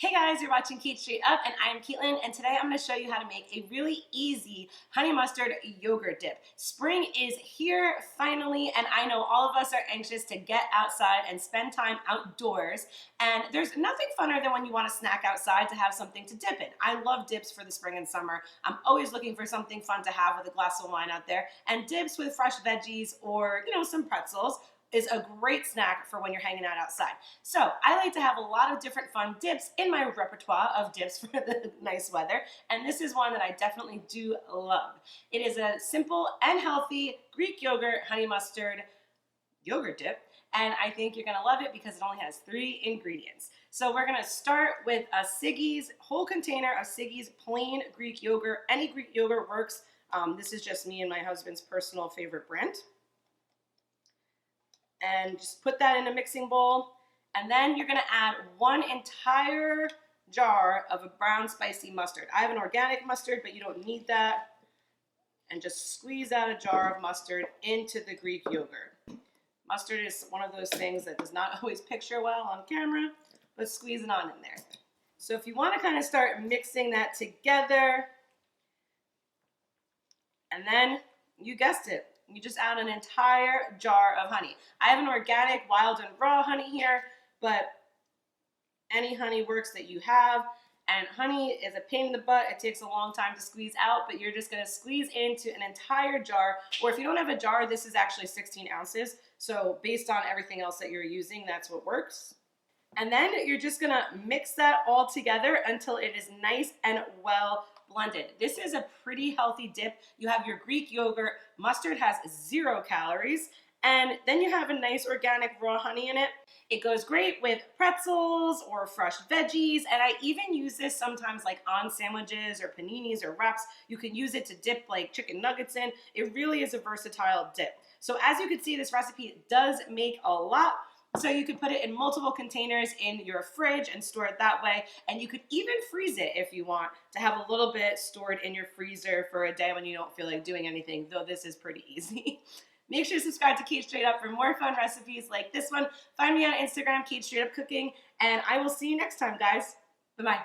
Hey guys, you're watching Cait Straight Up, and I'm Caitlin, and today I'm going to show you how to make a really easy honey mustard yogurt dip. Spring is here finally, and I know all of us are anxious to get outside and spend time outdoors, and there's nothing funner than when you want to snack outside to have something to dip in. I love dips for the spring and summer. I'm always looking for something fun to have with a glass of wine out there, and dips with fresh veggies or, some pretzels is a great snack for when you're hanging out outside. So I like to have a lot of different fun dips in my repertoire of dips for the nice weather, and this is one that I definitely do love. It is a simple and healthy Greek yogurt honey mustard yogurt dip, and I think you're gonna love it because it only has 3 ingredients. So we're gonna start with a Siggi's whole container of Siggi's plain Greek yogurt. Any Greek yogurt works. This is just me and my husband's personal favorite brand. And just put that in a mixing bowl, and then you're going to add 1 entire jar of a brown spicy mustard. I have an organic mustard, but you don't need that. And just squeeze out a jar of mustard into the Greek yogurt. Mustard is one of those things that does not always picture well on camera, but squeeze it on in there. So if you want to kind of start mixing that together, and then you guessed it, you just add an entire jar of honey. I have an organic wild and raw honey here, but any honey works that you have. And honey is a pain in the butt. It takes a long time to squeeze out, but you're just going to squeeze into an entire jar. Or if you don't have a jar, this is actually 16 ounces. So based on everything else that you're using, that's what works. And then you're just going to mix that all together until it is nice and well blended. This is a pretty healthy dip. You have your Greek yogurt. Mustard has 0 calories. And then you have a nice organic raw honey in it. It goes great with pretzels or fresh veggies. And I even use this sometimes like on sandwiches or paninis or wraps. You can use it to dip like chicken nuggets in. It really is a versatile dip. So as you can see, this recipe does make a lot. So you could put it in multiple containers in your fridge and store it that way. And you could even freeze it if you want to have a little bit stored in your freezer for a day when you don't feel like doing anything, though this is pretty easy. Make sure to subscribe to Cait Straight Up for more fun recipes like this one. Find me on Instagram, Cait Straight Up Cooking, and I will see you next time, guys. Bye-bye.